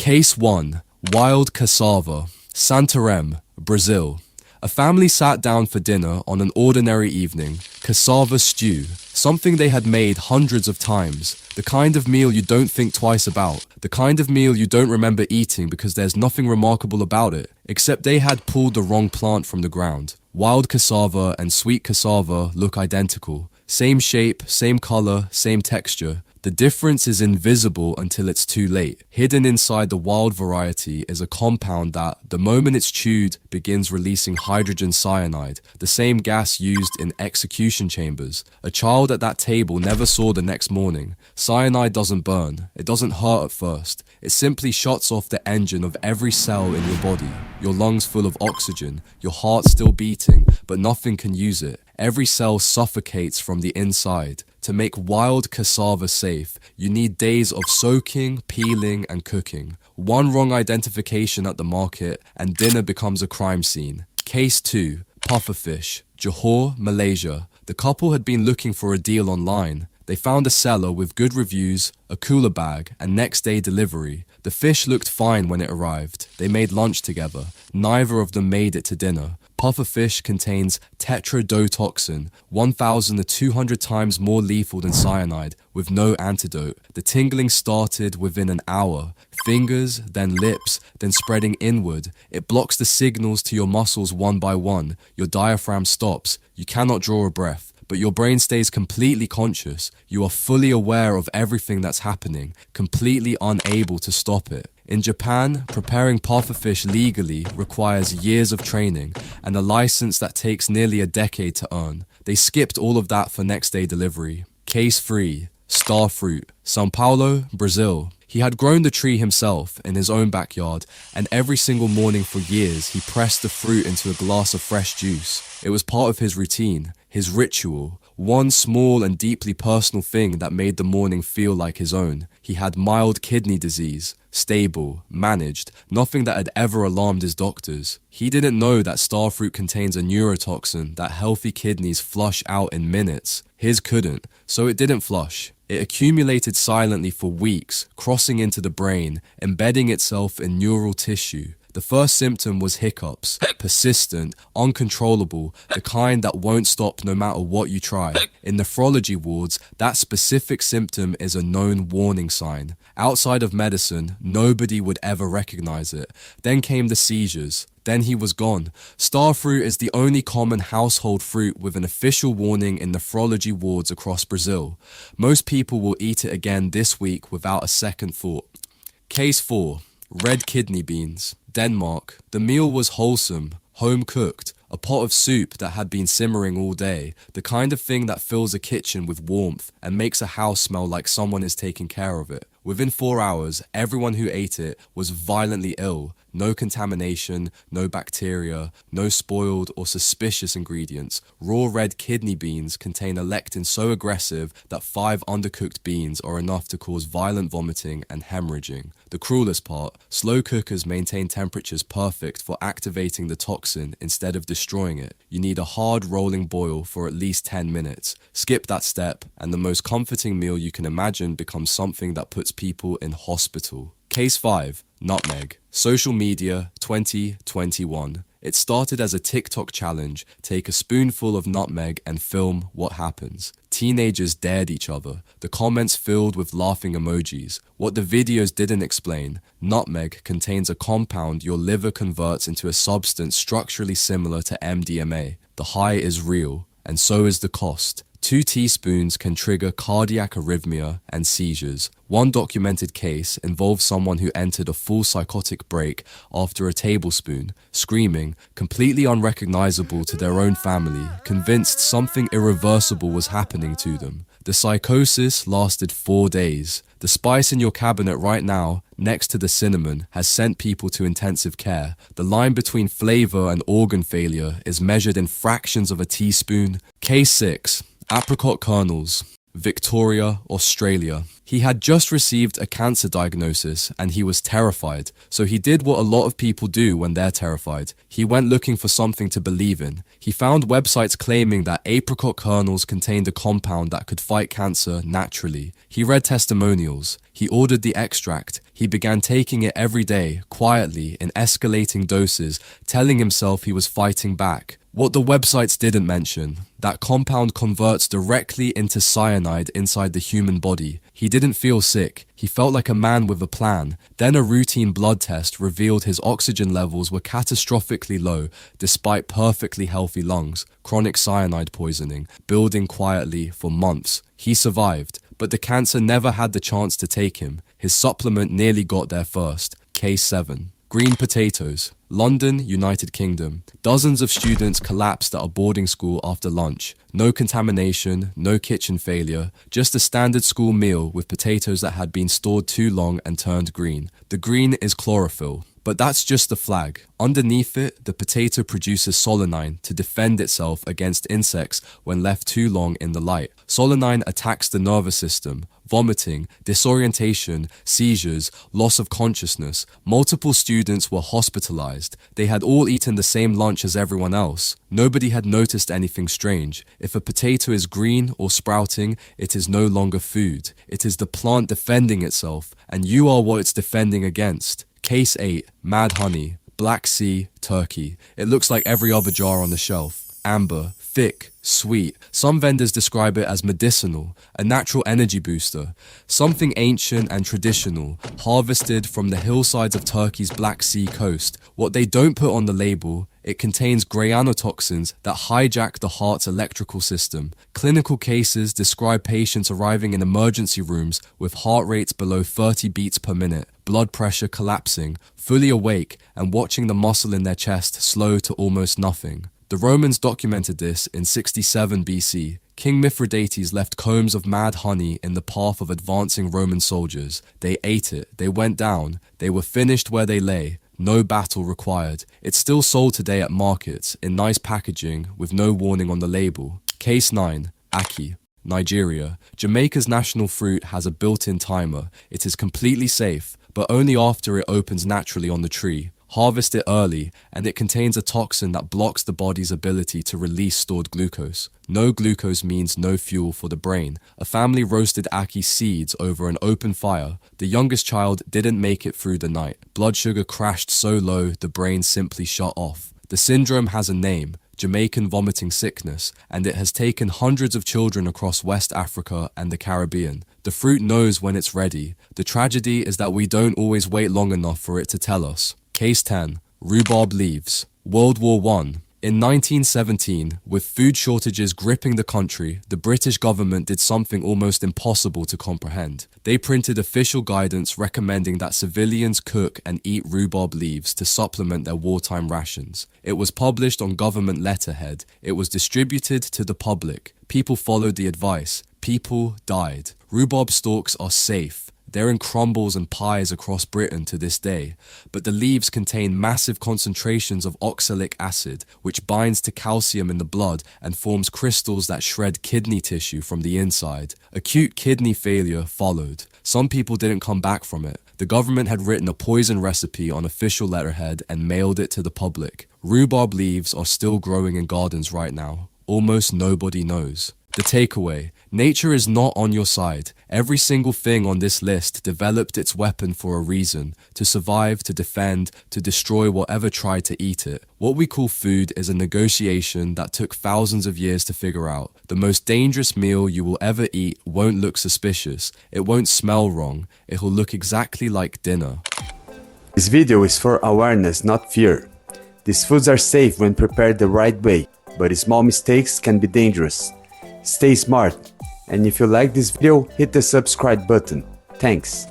Case 1. Wild cassava, Santarém, Brazil. A family sat down for dinner on an ordinary evening. Cassava stew, something they had made hundreds of times. The kind of meal you don't think twice about. The kind of meal you don't remember eating because there's nothing remarkable about it, except they had pulled the wrong plant from the ground. Wild cassava and sweet cassava look identical. Same shape, same color, same texture. The difference is invisible until it's too late. Hidden inside the wild variety is a compound that, the moment it's chewed, begins releasing hydrogen cyanide, the same gas used in execution chambers. A child at that table never saw the next morning. Cyanide doesn't burn. It doesn't hurt at first. It simply shuts off the engine of every cell in your body. Your lungs full of oxygen, your heart still beating, but nothing can use it. Every cell suffocates from the inside. To make wild cassava safe, you need days of soaking, peeling, and cooking. One wrong identification at the market, and dinner becomes a crime scene. Case 2. Pufferfish, Johor, Malaysia. The couple had been looking for a deal online. They found a seller with good reviews, a cooler bag, and next day delivery. The fish looked fine when it arrived. They made lunch together. Neither of them made it to dinner. Pufferfish contains tetrodotoxin, 1,200 times more lethal than cyanide, with no antidote. The tingling started within an hour. Fingers, then lips, then spreading inward. It blocks the signals to your muscles one by one. Your diaphragm stops. You cannot draw a breath. But your brain stays completely conscious. You are fully aware of everything that's happening, completely unable to stop it. In Japan, preparing pufferfish legally requires years of training and a license that takes nearly a decade to earn. They skipped all of that for next day delivery. Case 3. Star fruit, São Paulo, Brazil. He had grown the tree himself in his own backyard, and every single morning for years he pressed the fruit into a glass of fresh juice. It was part of his routine, his ritual, one small and deeply personal thing that made the morning feel like his own. He had mild kidney disease, stable, managed, nothing that had ever alarmed his doctors. He didn't know that starfruit contains a neurotoxin that healthy kidneys flush out in minutes. His couldn't, so it didn't flush. It accumulated silently for weeks, crossing into the brain, embedding itself in neural tissue. The first symptom was hiccups, persistent, uncontrollable, the kind that won't stop no matter what you try. In nephrology wards, that specific symptom is a known warning sign. Outside of medicine, nobody would ever recognize it. Then came the seizures. Then he was gone. Starfruit is the only common household fruit with an official warning in nephrology wards across Brazil. Most people will eat it again this week without a second thought. Case 4. Red kidney beans, Denmark. The meal was wholesome, home-cooked, a pot of soup that had been simmering all day, the kind of thing that fills a kitchen with warmth and makes a house smell like someone is taking care of it. Within 4 hours, everyone who ate it was violently ill. No contamination, no bacteria, no spoiled or suspicious ingredients. Raw red kidney beans contain a lectin so aggressive that 5 undercooked beans are enough to cause violent vomiting and hemorrhaging. The cruelest part, slow cookers maintain temperatures perfect for activating the toxin instead of destroying it. You need a hard rolling boil for at least 10 minutes. Skip that step, and the most comforting meal you can imagine becomes something that puts people in hospital. Case 5. Nutmeg. Social media 2021. It started as a TikTok challenge. Take a spoonful of nutmeg and film what happens. Teenagers dared each other. The comments filled with laughing emojis. What the videos didn't explain, nutmeg contains a compound your liver converts into a substance structurally similar to MDMA. The high is real, and so is the cost. 2 teaspoons can trigger cardiac arrhythmia and seizures. One documented case involved someone who entered a full psychotic break after a tablespoon, screaming, completely unrecognizable to their own family, convinced something irreversible was happening to them. The psychosis lasted 4 days. The spice in your cabinet right now, next to the cinnamon, has sent people to intensive care. The line between flavor and organ failure is measured in fractions of a teaspoon. Case 6. Apricot kernels, Victoria, Australia. He had just received a cancer diagnosis and he was terrified, so he did what a lot of people do when they're terrified. He went looking for something to believe in. He found websites claiming that apricot kernels contained a compound that could fight cancer naturally. He read testimonials. He ordered the extract. He began taking it every day, quietly, in escalating doses, telling himself he was fighting back. What the websites didn't mention, that compound converts directly into cyanide inside the human body. He didn't feel sick. He felt like a man with a plan. Then a routine blood test revealed his oxygen levels were catastrophically low despite perfectly healthy lungs. Chronic cyanide poisoning, building quietly for months. He survived, but the cancer never had the chance to take him. His supplement nearly got there first. Case 7. Green potatoes. London, United Kingdom. Dozens of students collapsed at a boarding school after lunch. No contamination, no kitchen failure, just a standard school meal with potatoes that had been stored too long and turned green. The green is chlorophyll. But that's just the flag. Underneath it, the potato produces solanine to defend itself against insects when left too long in the light. Solanine attacks the nervous system, vomiting, disorientation, seizures, loss of consciousness. Multiple students were hospitalized. They had all eaten the same lunch as everyone else. Nobody had noticed anything strange. If a potato is green or sprouting, it is no longer food. It is the plant defending itself, and you are what it's defending against. Case 8. Mad honey. Black Sea, Turkey. It looks like every other jar on the shelf. Amber, thick, sweet. Some vendors describe it as medicinal, a natural energy booster, something ancient and traditional, harvested from the hillsides of Turkey's Black Sea coast. What they don't put on the label, it contains granotoxins that hijack the heart's electrical system. Clinical cases describe patients arriving in emergency rooms with heart rates below 30 beats per minute, blood pressure collapsing, fully awake, and watching the muscle in their chest slow to almost nothing. The Romans documented this in 67 BC. King Mithridates left combs of mad honey in the path of advancing Roman soldiers. They ate it, they went down, they were finished where they lay. No battle required. It's still sold today at markets, in nice packaging, with no warning on the label. Case 9. Ackee, Nigeria. Jamaica's national fruit has a built-in timer. It is completely safe, but only after it opens naturally on the tree. Harvest it early, and it contains a toxin that blocks the body's ability to release stored glucose. No glucose means no fuel for the brain. A family roasted ackee seeds over an open fire. The youngest child didn't make it through the night. Blood sugar crashed so low the brain simply shut off. The syndrome has a name, Jamaican vomiting sickness, and it has taken hundreds of children across West Africa and the Caribbean. The fruit knows when it's ready. The tragedy is that we don't always wait long enough for it to tell us. Case 10. Rhubarb leaves. World War I. In 1917, with food shortages gripping the country, the British government did something almost impossible to comprehend. They printed official guidance recommending that civilians cook and eat rhubarb leaves to supplement their wartime rations. It was published on government letterhead. It was distributed to the public. People followed the advice. People died. Rhubarb stalks are safe. They're in crumbles and pies across Britain to this day, but the leaves contain massive concentrations of oxalic acid, which binds to calcium in the blood and forms crystals that shred kidney tissue from the inside. Acute kidney failure followed. Some people didn't come back from it. The government had written a poison recipe on official letterhead and mailed it to the public. Rhubarb leaves are still growing in gardens right now. Almost nobody knows. The takeaway: nature is not on your side. Every single thing on this list developed its weapon for a reason: to survive, to defend, to destroy whatever tried to eat it. What we call food is a negotiation that took thousands of years to figure out. The most dangerous meal you will ever eat won't look suspicious. It won't smell wrong. It'll look exactly like dinner. This video is for awareness, not fear. These foods are safe when prepared the right way, but small mistakes can be dangerous. Stay smart, and if you like this video, hit the subscribe button. Thanks.